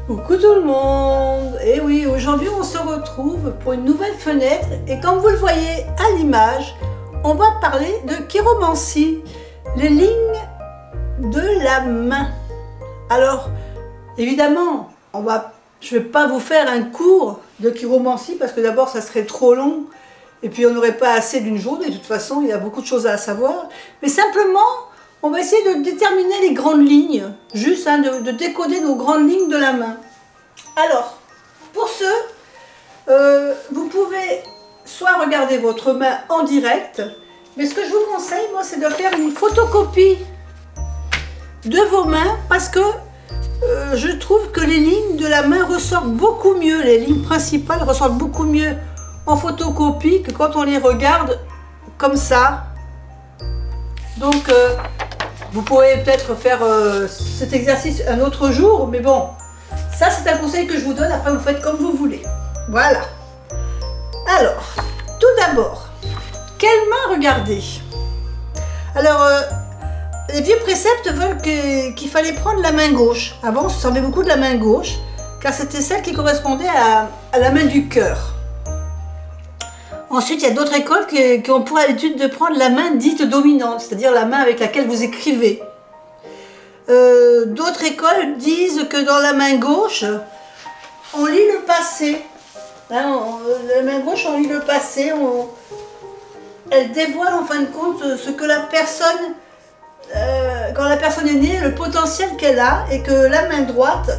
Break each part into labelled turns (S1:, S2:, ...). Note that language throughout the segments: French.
S1: Coucou tout le monde. Et oui, aujourd'hui on se retrouve pour une nouvelle fenêtre et comme vous le voyez à l'image, on va parler de chiromancie, les lignes de la main. Alors évidemment, je ne vais pas vous faire un cours de chiromancie parce que d'abord ça serait trop long et puis on n'aurait pas assez d'une journée. De toute façon, il y a beaucoup de choses à savoir, mais simplement on va essayer de déterminer les grandes lignes, juste de décoder nos grandes lignes de la main. Alors, pour ce, vous pouvez soit regarder votre main en direct, mais ce que je vous conseille, moi, c'est de faire une photocopie de vos mains parce que je trouve que les lignes de la main ressortent beaucoup mieux, les lignes principales ressortent beaucoup mieux en photocopie que quand on les regarde comme ça. Donc, vous pourrez peut-être faire cet exercice un autre jour, mais bon, ça c'est un conseil que je vous donne, après vous faites comme vous voulez. Voilà. Alors, tout d'abord, quelle main regarder? Alors, les vieux préceptes veulent qu'il fallait prendre la main gauche. Avant, on se servait beaucoup de la main gauche, car c'était celle qui correspondait à la main du cœur. Ensuite, il y a d'autres écoles qui ont pour habitude de prendre la main dite dominante, c'est-à-dire la main avec laquelle vous écrivez. D'autres écoles disent que dans la main gauche, on lit le passé. Hein, la main gauche, on lit le passé. Elle dévoile en fin de compte ce que la personne, quand la personne est née, le potentiel qu'elle a, et que la main droite,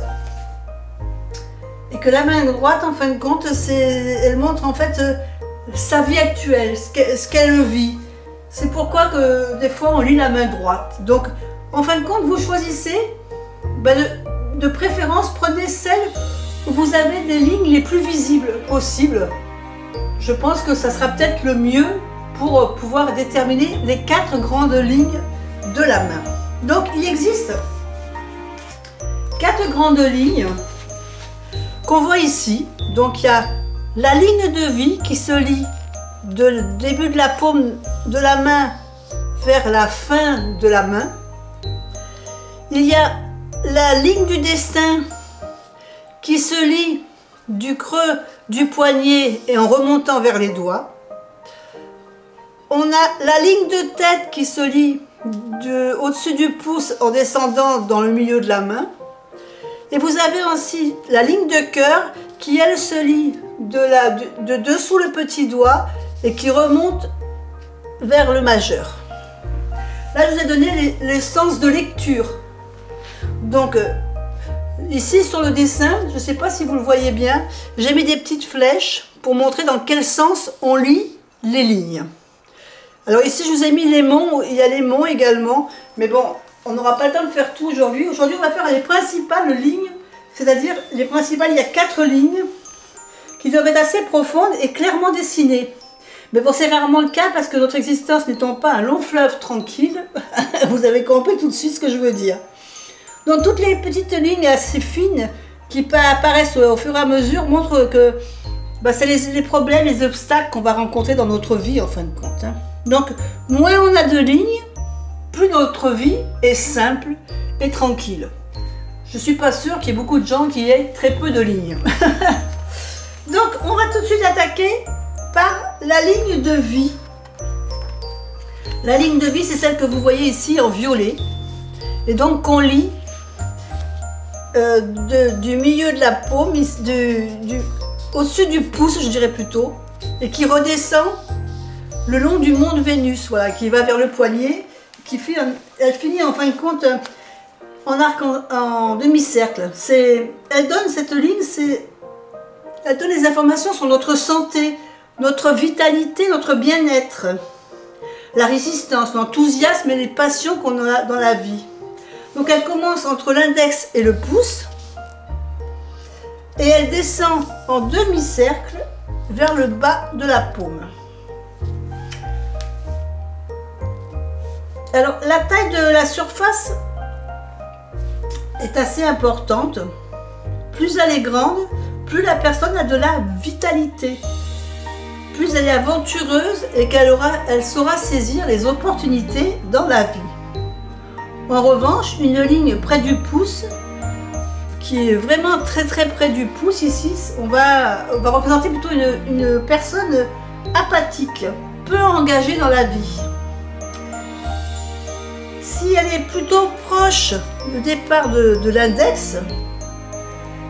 S1: en fin de compte, elle montre en fait sa vie actuelle, ce qu'elle vit. C'est pourquoi que des fois on lit la main droite. Donc en fin de compte, vous choisissez, de préférence, prenez celle où vous avez des lignes les plus visibles possibles. Je pense que ça sera peut-être le mieux pour pouvoir déterminer les 4 grandes lignes de la main. Donc il existe 4 grandes lignes qu'on voit ici. Donc il y a la ligne de vie qui se lie du début de la paume de la main vers la fin de la main. Il y a la ligne du destin qui se lie du creux du poignet et en remontant vers les doigts. On a la ligne de tête qui se lie au-dessus du pouce en descendant dans le milieu de la main. Et vous avez aussi la ligne de cœur qui, elle, se lie de dessous le petit doigt et qui remonte vers le majeur. Là, je vous ai donné les sens de lecture. Donc, ici sur le dessin, je ne sais pas si vous le voyez bien, j'ai mis des petites flèches pour montrer dans quel sens on lit les lignes. Alors ici, je vous ai mis les monts, il y a les monts également, mais bon, on n'aura pas le temps de faire tout aujourd'hui. Aujourd'hui, on va faire les principales lignes, c'est-à-dire les principales, il y a 4 lignes qui doivent être assez profondes et clairement dessinées. Mais bon, c'est rarement le cas parce que notre existence n'étant pas un long fleuve tranquille, vous avez compris tout de suite ce que je veux dire. Donc toutes les petites lignes assez fines qui apparaissent au fur et à mesure montrent que c'est les problèmes, les obstacles qu'on va rencontrer dans notre vie en fin de compte. Hein. Donc moins on a de lignes, plus notre vie est simple et tranquille. Je ne suis pas sûre qu'il y ait beaucoup de gens qui aient très peu de lignes. Donc on va tout de suite attaquer par la ligne de vie. La ligne de vie, c'est celle que vous voyez ici en violet. Et donc qu'on lit du milieu de la paume, au-dessus du pouce, je dirais plutôt, et qui redescend le long du mont de Vénus, voilà, qui va vers le poignet, elle finit en fin de compte en arc en demi-cercle. Elle donne cette ligne, elle donne les informations sur notre santé, notre vitalité, notre bien-être, la résistance, l'enthousiasme et les passions qu'on a dans la vie. Donc elle commence entre l'index et le pouce et elle descend en demi-cercle vers le bas de la paume. Alors la taille de la surface est assez importante. Plus elle est grande, plus la personne a de la vitalité. Plus elle est aventureuse et elle saura saisir les opportunités dans la vie. En revanche, une ligne près du pouce qui est vraiment très très près du pouce ici, on va représenter plutôt une personne apathique, peu engagée dans la vie. Si elle est plutôt proche du départ de l'index,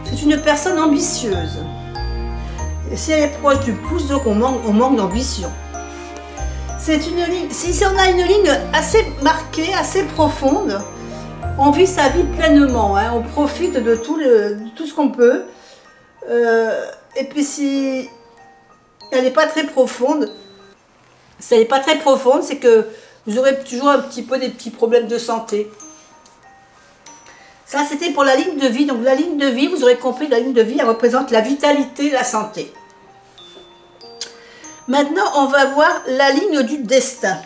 S1: c'est une personne ambitieuse. Et si elle est proche du pouce, donc on manque d'ambition. C'est une ligne, si on a une ligne assez marquée, assez profonde, on vit sa vie pleinement, hein, on profite de tout ce qu'on peut. Et puis si elle n'est pas très profonde, c'est que vous aurez toujours un petit peu des petits problèmes de santé. Ça, c'était pour la ligne de vie. Donc la ligne de vie, vous aurez compris, la ligne de vie, elle représente la vitalité, la santé. Maintenant, on va voir la ligne du destin.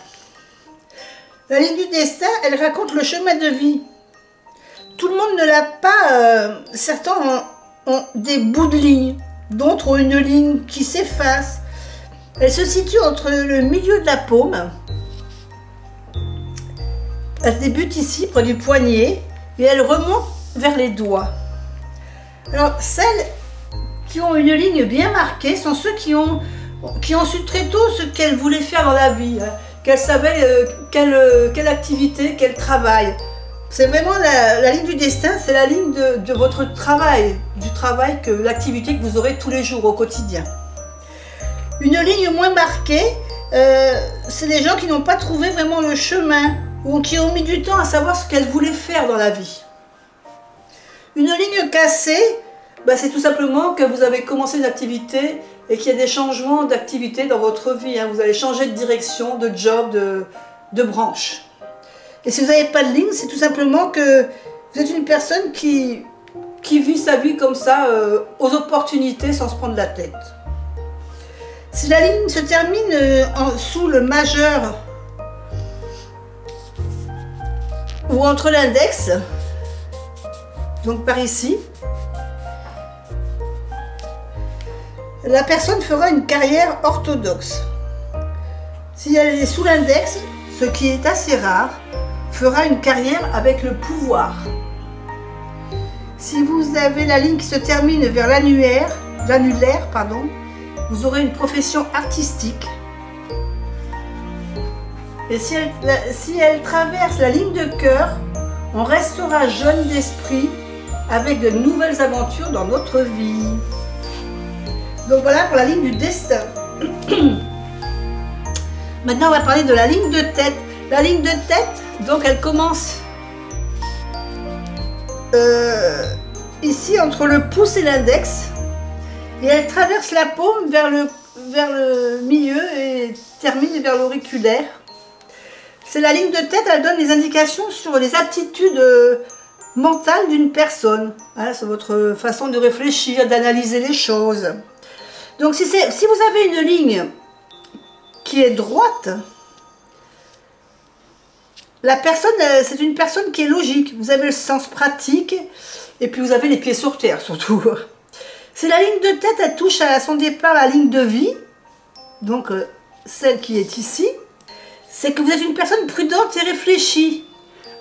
S1: La ligne du destin, elle raconte le chemin de vie. Tout le monde ne l'a pas. Certains ont des bouts de ligne, d'autres ont une ligne qui s'efface. Elle se situe entre le milieu de la paume. Elle débute ici, près du poignet, et elle remonte vers les doigts. Alors, celles qui ont une ligne bien marquée sont ceux qui ont su très tôt ce qu'elles voulaient faire dans la vie, hein, qu'elles savaient quelle activité, quel travail. C'est vraiment la ligne du destin, c'est la ligne de votre travail, l'activité que vous aurez tous les jours au quotidien. Une ligne moins marquée, c'est les gens qui n'ont pas trouvé vraiment le chemin, ou qui ont mis du temps à savoir ce qu'elles voulaient faire dans la vie. Une ligne cassée, c'est tout simplement que vous avez commencé une activité et qu'il y a des changements d'activité dans votre vie, hein. Vous allez changer de direction, de job, de branche. Et si vous n'avez pas de ligne, c'est tout simplement que vous êtes une personne qui vit sa vie comme ça, aux opportunités, sans se prendre la tête. Si la ligne se termine sous le majeur ou entre l'index, donc par ici, la personne fera une carrière orthodoxe. Si elle est sous l'index, ce qui est assez rare, fera une carrière avec le pouvoir. Si vous avez la ligne qui se termine vers l'annulaire, vous aurez une profession artistique. Et si elle traverse la ligne de cœur, on restera jeune d'esprit avec de nouvelles aventures dans notre vie. Donc voilà pour la ligne du destin. Maintenant, on va parler de la ligne de tête. La ligne de tête, donc elle commence ici entre le pouce et l'index. Et elle traverse la paume vers le milieu et termine vers l'auriculaire. C'est la ligne de tête, elle donne des indications sur les aptitudes mentales d'une personne. Hein, c'est votre façon de réfléchir, d'analyser les choses. Donc si vous avez une ligne qui est droite, la personne, c'est une personne qui est logique. Vous avez le sens pratique et puis vous avez les pieds sur terre surtout. Si la ligne de tête, elle touche à son départ la ligne de vie, donc celle qui est ici, c'est que vous êtes une personne prudente et réfléchie.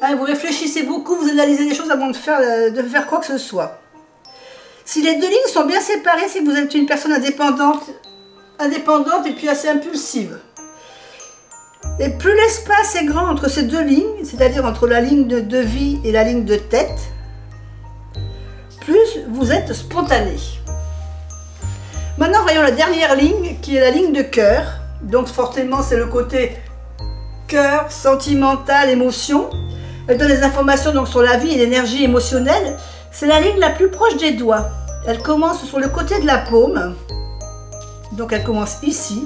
S1: Hein, vous réfléchissez beaucoup, vous analysez les choses avant de faire quoi que ce soit. Si les deux lignes sont bien séparées, c'est que vous êtes une personne indépendante et puis assez impulsive. Et plus l'espace est grand entre ces deux lignes, c'est-à-dire entre la ligne de vie et la ligne de tête, plus vous êtes spontané. Maintenant, voyons la dernière ligne, qui est la ligne de cœur. Donc forcément, c'est le côté cœur, sentimental, émotion. Elle donne des informations donc, sur la vie et l'énergie émotionnelle. C'est la ligne la plus proche des doigts. Elle commence sur le côté de la paume. Donc elle commence ici.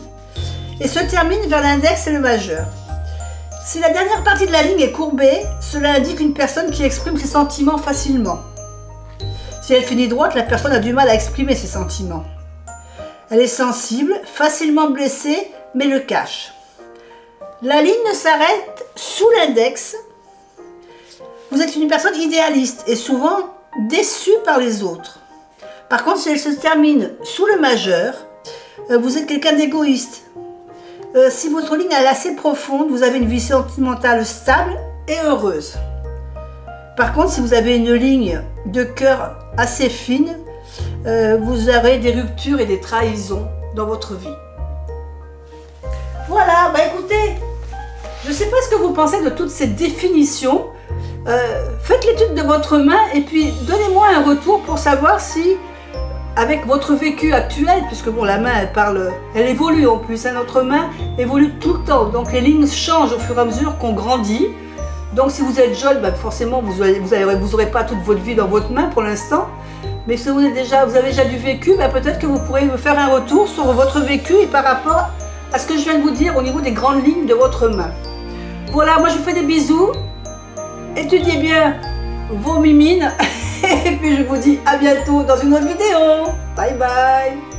S1: Et se termine vers l'index et le majeur. Si la dernière partie de la ligne est courbée, cela indique une personne qui exprime ses sentiments facilement. Si elle finit droite, la personne a du mal à exprimer ses sentiments. Elle est sensible, facilement blessée, mais le cache. La ligne s'arrête sous l'index. Vous êtes une personne idéaliste et souvent déçue par les autres. Par contre, si elle se termine sous le majeur, vous êtes quelqu'un d'égoïste. Si votre ligne est assez profonde, vous avez une vie sentimentale stable et heureuse. Par contre, si vous avez une ligne de cœur assez fines, vous aurez des ruptures et des trahisons dans votre vie. Voilà, bah écoutez, je ne sais pas ce que vous pensez de toutes ces définitions. Faites l'étude de votre main et puis donnez-moi un retour pour savoir si, avec votre vécu actuel, puisque bon, la main elle évolue en plus, hein, notre main évolue tout le temps, donc les lignes changent au fur et à mesure qu'on grandit. Donc si vous êtes jeune, bah, forcément vous n'aurez pas toute votre vie dans votre main pour l'instant. Mais si vous avez déjà du vécu, bah, peut-être que vous pourrez me faire un retour sur votre vécu et par rapport à ce que je viens de vous dire au niveau des grandes lignes de votre main. Voilà, moi je vous fais des bisous. Étudiez bien vos mimines. Et puis je vous dis à bientôt dans une autre vidéo. Bye bye.